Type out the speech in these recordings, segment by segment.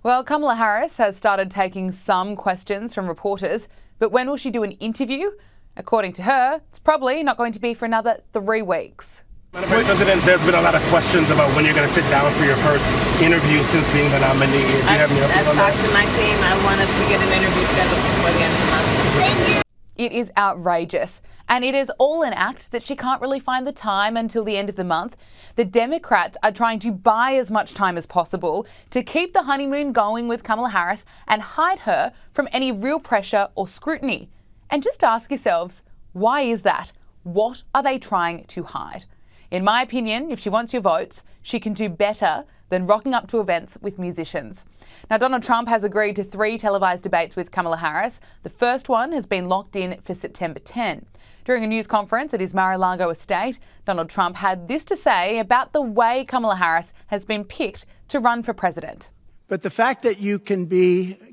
Well, Kamala Harris has started taking some questions from reporters, but when will she do an interview? According to her, it's probably not going to be for another 3 weeks. Madam Vice President, there's been a lot of questions about when you're going to sit down for your first interview since being the nominee. Do you have any updates on that? I've talked to my team. I want us to get an interview scheduled before the end of the month. Thank you. It is outrageous, and it is all an act that she can't really find the time until the end of the month. The Democrats are trying to buy as much time as possible to keep the honeymoon going with Kamala Harris and hide her from any real pressure or scrutiny. And just ask yourselves, why is that? What are they trying to hide? In my opinion, if she wants your votes, she can do better than rocking up to events with musicians. Now, Donald Trump has agreed to 3 televised debates with Kamala Harris. The first one has been locked in for September 10. During a news conference at his Mar-a-Lago estate, Donald Trump had this to say about the way Kamala Harris has been picked to run for president. But the fact that you can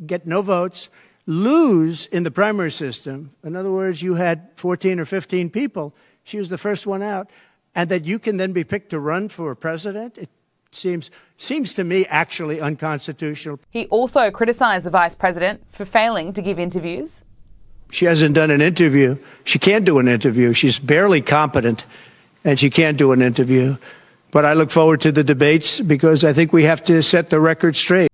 get no votes, lose in the primary system, in other words, you had 14 or 15 people, she was the first one out, and that you can then be picked to run for president, it seems to me actually unconstitutional. He also criticised the vice president for failing to give interviews. She hasn't done an interview. She can't do an interview. She's barely competent, and she can't do an interview. But I look forward to the debates because I think we have to set the record straight.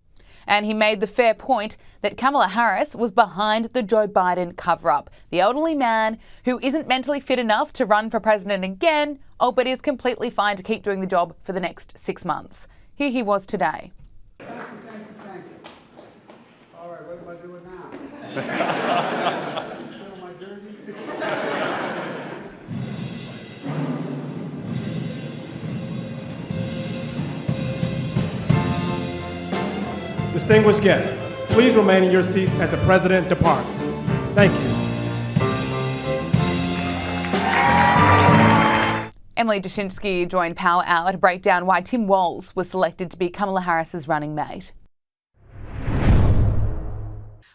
And he made the fair point that Kamala Harris was behind the Joe Biden cover-up. The elderly man who isn't mentally fit enough to run for president again, but is completely fine to keep doing the job for the next 6 months. Here he was today. Thank you. All right, what am I doing now? Still my jersey? Distinguished guests, please remain in your seats as the President departs. Thank you. Emily Jashinsky joined Power Hour to break down why Tim Walz was selected to be Kamala Harris's running mate.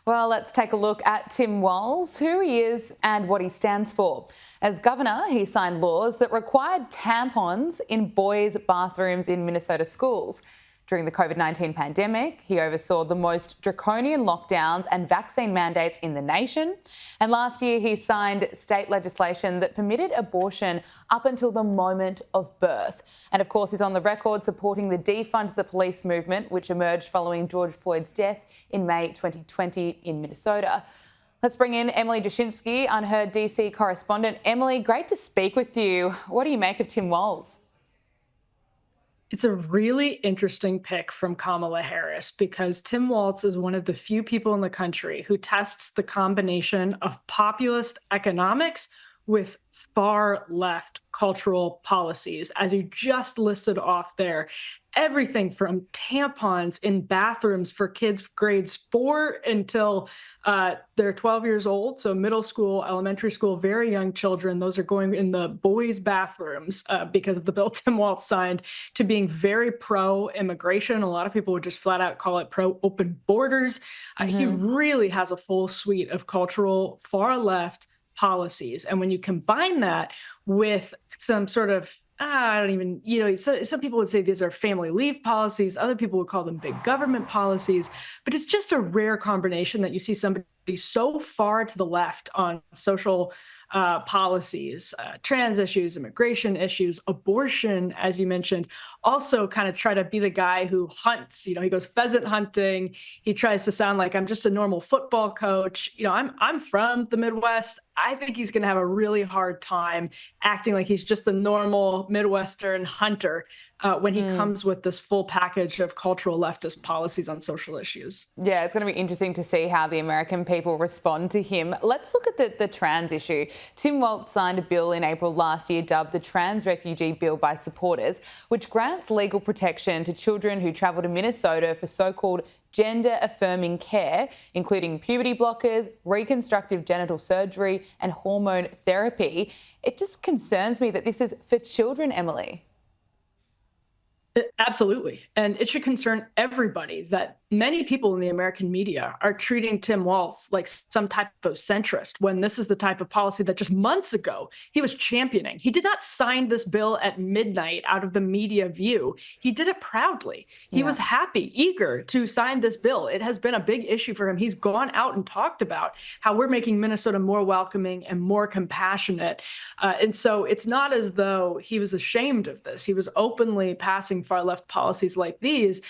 Well, let's take a look at Tim Walz, who he is and what he stands for. As governor, he signed laws that required tampons in boys' bathrooms in Minnesota schools. During the COVID-19 pandemic, he oversaw the most draconian lockdowns and vaccine mandates in the nation. And last year, he signed state legislation that permitted abortion up until the moment of birth. And of course, he's on the record supporting the defund the police movement, which emerged following George Floyd's death in May 2020 in Minnesota. Let's bring in Emily Jashinsky, on her DC correspondent. Emily, great to speak with you. What do you make of Tim Walz? It's a really interesting pick from Kamala Harris because Tim Walz is one of the few people in the country who tests the combination of populist economics with far left cultural policies, as you just listed off there. Everything from tampons in bathrooms for kids grades 4 until they're 12 years old. So middle school, elementary school, very young children. Those are going in the boys' bathrooms because of the bill Tim Walz signed, to being very pro-immigration. A lot of people would just flat out call it pro-open borders. He really has a full suite of cultural far left policies. And when you combine that with some sort of some people would say these are family leave policies. Other people would call them big government policies. But it's just a rare combination that you see somebody so far to the left on social policies, trans issues, immigration issues, abortion, as you mentioned, also kind of try to be the guy who hunts. He goes pheasant hunting. He tries to sound like I'm just a normal football coach. I'm from the Midwest. I think he's going to have a really hard time acting like he's just a normal Midwestern hunter when he comes with this full package of cultural leftist policies on social issues. Yeah, it's going to be interesting to see how the American people respond to him. Let's look at the trans issue. Tim Walz signed a bill in April last year dubbed the Trans Refugee Bill by supporters, which grants legal protection to children who travel to Minnesota for so-called gender-affirming care, including puberty blockers, reconstructive genital surgery, and hormone therapy. It just concerns me that this is for children, Emily. Absolutely. And it should concern everybody that many people in the American media are treating Tim Walz like some type of centrist when this is the type of policy that just months ago he was championing. He did not sign this bill at midnight out of the media view. He did it proudly. He was happy, eager to sign this bill. It has been a big issue for him. He's gone out and talked about how we're making Minnesota more welcoming and more compassionate. And so it's not as though he was ashamed of this. He was openly passing far left policies like these.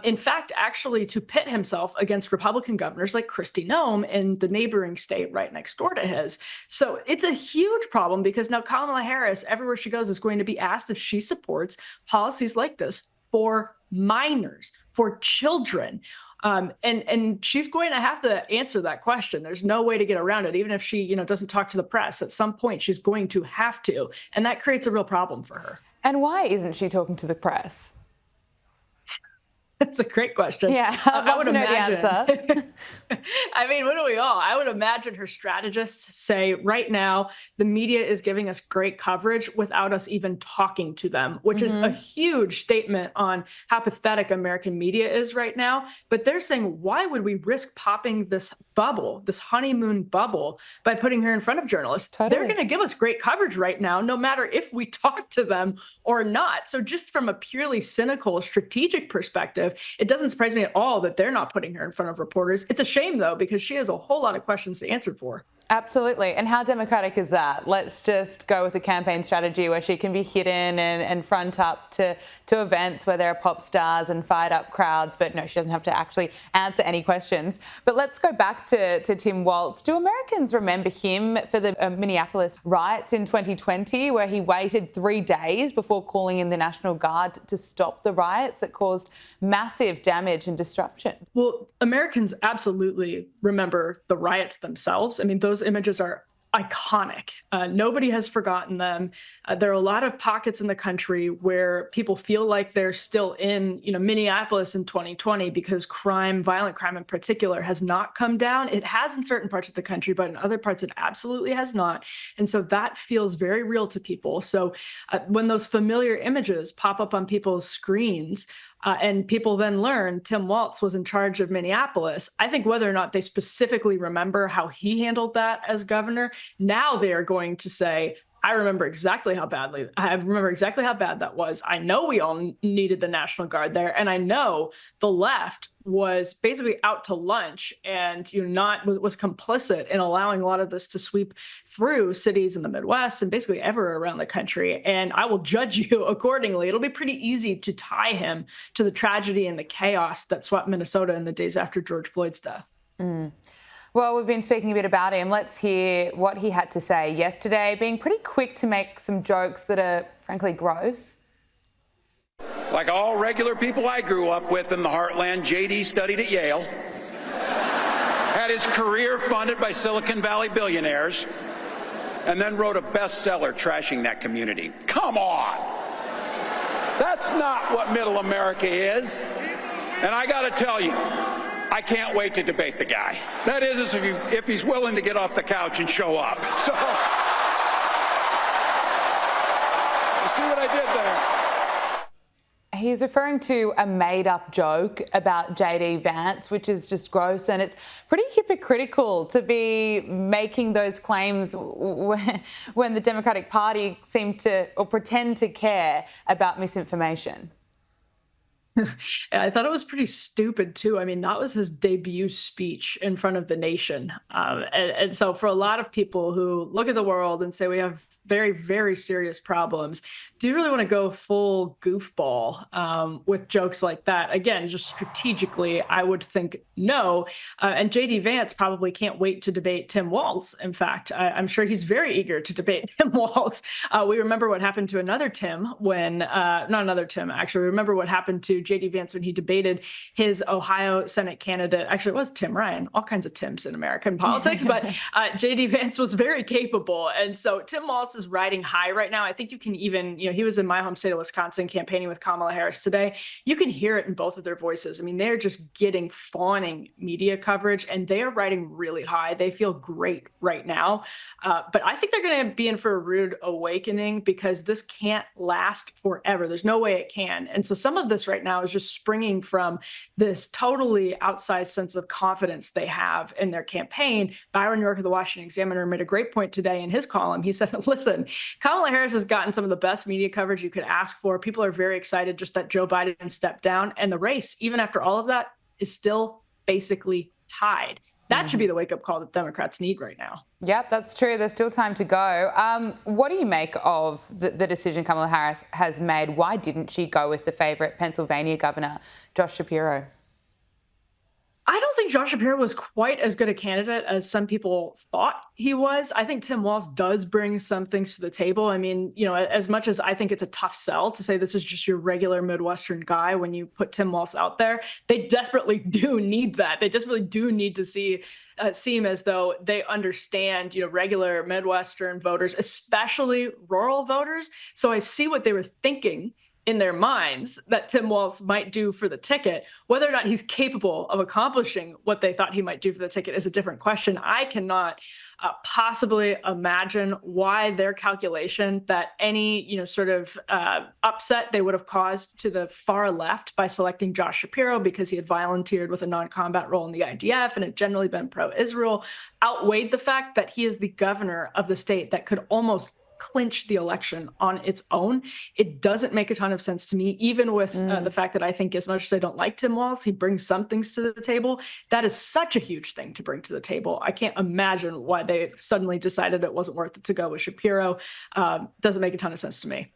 In fact, actually to pit himself against Republican governors like Kristi Noem in the neighboring state right next door to his. So it's a huge problem because now Kamala Harris, everywhere she goes, is going to be asked if she supports policies like this for minors, for children. And she's going to have to answer that question. There's no way to get around it. Even if she, doesn't talk to the press, at some point she's going to have to. And that creates a real problem for her. And why isn't she talking to the press? That's a great question. Yeah, I would know the answer. I mean, wouldn't we all? I would imagine her strategists say right now, the media is giving us great coverage without us even talking to them, which is a huge statement on how pathetic American media is right now. But they're saying, why would we risk popping this bubble, this honeymoon bubble, by putting her in front of journalists? Totally. They're going to give us great coverage right now, no matter if we talk to them or not. So just from a purely cynical, strategic perspective, it doesn't surprise me at all that they're not putting her in front of reporters. It's a shame, though, because she has a whole lot of questions to answer for. Absolutely. And how democratic is that? Let's just go with a campaign strategy where she can be hidden and front up to events where there are pop stars and fired up crowds. But no, she doesn't have to actually answer any questions. But let's go back to Tim Walz. Do Americans remember him for the Minneapolis riots in 2020, where he waited 3 days before calling in the National Guard to stop the riots that caused massive damage and disruption? Well, Americans absolutely remember the riots themselves. I mean, those images are iconic. Nobody has forgotten them. There are a lot of pockets in the country where people feel like they're still in, Minneapolis in 2020 because violent crime in particular, has not come down. It has in certain parts of the country, but in other parts it absolutely has not. And so that feels very real to people. So when those familiar images pop up on people's screens, and people then learn Tim Walz was in charge of Minneapolis, I think whether or not they specifically remember how he handled that as governor, now they are going to say, I remember exactly how bad that was. I know we all needed the National Guard there. And I know the left was basically out to lunch and was complicit in allowing a lot of this to sweep through cities in the Midwest and basically everywhere around the country. And I will judge you accordingly. It'll be pretty easy to tie him to the tragedy and the chaos that swept Minnesota in the days after George Floyd's death. Well, we've been speaking a bit about him. Let's hear what he had to say yesterday, being pretty quick to make some jokes that are, frankly, gross. Like all regular people I grew up with in the heartland, JD studied at Yale, had his career funded by Silicon Valley billionaires, and then wrote a bestseller trashing that community. Come on! That's not what middle America is. And I gotta tell you, I can't wait to debate the guy. That is, if he's willing to get off the couch and show up. So, you see what I did there? He's referring to a made-up joke about JD Vance, which is just gross, and it's pretty hypocritical to be making those claims when the Democratic Party seem to or pretend to care about misinformation. I thought it was pretty stupid, too. I mean, that was his debut speech in front of the nation. And so for a lot of people who look at the world and say we have very, very serious problems, do you really want to go full goofball with jokes like that? Again, just strategically, I would think no. And JD Vance probably can't wait to debate Tim Walz. In fact, I'm sure he's very eager to debate Tim Walz. We remember what happened to another Tim when, not another Tim, actually, remember what happened to JD Vance when he debated his Ohio Senate candidate. Actually, it was Tim Ryan, all kinds of Tims in American politics, but JD Vance was very capable. And so Tim Walz is riding high right now. I think you can even, he was in my home state of Wisconsin campaigning with Kamala Harris today. You can hear it in both of their voices. I mean, they're just getting fawning media coverage and they are riding really high. They feel great right now. But I think they're going to be in for a rude awakening because this can't last forever. There's no way it can. And so some of this right now now is just springing from this totally outsized sense of confidence they have in their campaign. Byron York of the Washington Examiner made a great point today in his column. He said, listen, Kamala Harris has gotten some of the best media coverage you could ask for. People are very excited just that Joe Biden stepped down, and the race, even after all of that, is still basically tied. That should be the wake-up call that Democrats need right now. Yep, that's true. There's still time to go. What do you make of the decision Kamala Harris has made? Why didn't she go with the favourite Pennsylvania governor, Josh Shapiro? I don't think Josh Shapiro was quite as good a candidate as some people thought he was. I think Tim Walz does bring some things to the table. I mean, you know, as much as I think it's a tough sell to say this is just your regular Midwestern guy when you put Tim Walz out there, they desperately do need that. They desperately do need to seem as though they understand, you know, regular Midwestern voters, especially rural voters. So I see what they were thinking in their minds that Tim Walz might do for the ticket. Whether or not he's capable of accomplishing what they thought he might do for the ticket is a different question. I cannot possibly imagine why their calculation that any, you know, sort of upset they would have caused to the far left by selecting Josh Shapiro because he had volunteered with a non-combat role in the IDF and had generally been pro-Israel outweighed the fact that he is the governor of the state that could almost clinch the election on its own. It doesn't make a ton of sense to me, even with the fact that I think as much as I don't like Tim Walz, he brings some things to the table. That is such a huge thing to bring to the table. I can't imagine why they suddenly decided it wasn't worth it to go with Shapiro. Doesn't make a ton of sense to me.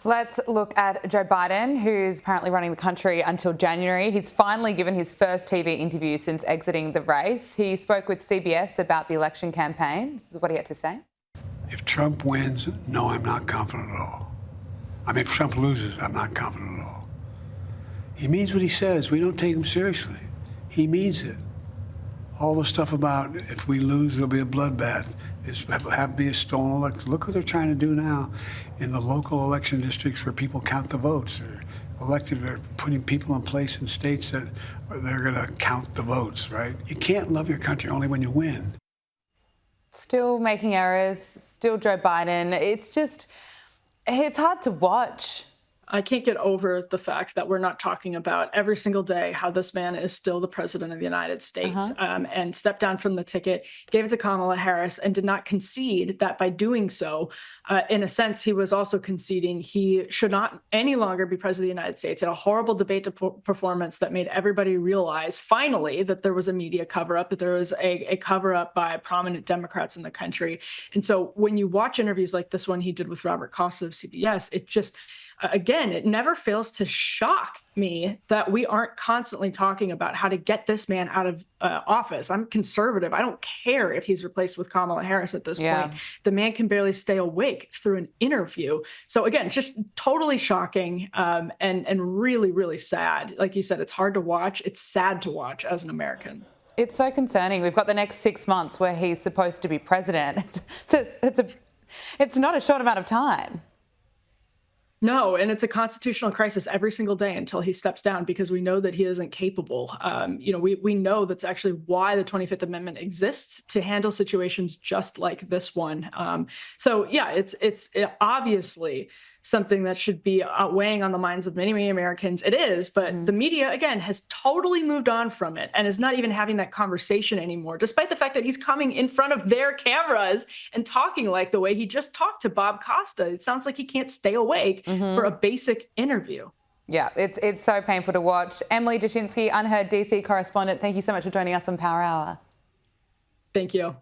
Let's look at Joe Biden, who's apparently running the country until January. He's finally given his first TV interview since exiting the race. He spoke with CBS about the election campaign. This is what he had to say. If Trump wins, no, I'm not confident at all. I mean, if Trump loses, I'm not confident at all. He means what he says. We don't take him seriously. He means it. All the stuff about if we lose, there'll be a bloodbath. Have to be a stolen election. Look what they're trying to do now in the local election districts where people count the votes. They're putting people in place in states that they're going to count the votes, right? You can't love your country only when you win. Still making errors, still Joe Biden. It's hard to watch. I can't get over the fact that we're not talking about every single day how this man is still the president of the United States and stepped down from the ticket, gave it to Kamala Harris, and did not concede that by doing so, in a sense, he was also conceding he should not any longer be president of the United States. In a horrible debate performance that made everybody realize finally that there was a media cover-up, that there was a cover-up by prominent Democrats in the country. And so when you watch interviews like this one he did with Robert Costa of CBS, it just... Again, it never fails to shock me that we aren't constantly talking about how to get this man out of office. I'm conservative. I don't care if he's replaced with Kamala Harris at this point. The man can barely stay awake through an interview. So again, just totally shocking and really, really sad. Like you said, it's hard to watch. It's sad to watch as an American. It's so concerning. We've got the next 6 months where he's supposed to be president. It's not a short amount of time. No, and it's a constitutional crisis every single day until he steps down because we know that he isn't capable. We know that's actually why the 25th Amendment exists, to handle situations just like this one. So yeah, it's obviously something that should be weighing on the minds of many, many Americans. It is, but the media, again, has totally moved on from it and is not even having that conversation anymore, despite the fact that he's coming in front of their cameras and talking like the way he just talked to Bob Costa. It sounds like he can't stay awake for a basic interview. Yeah, it's so painful to watch. Emily Jashinsky, Unheard DC correspondent, thank you so much for joining us on Power Hour. Thank you.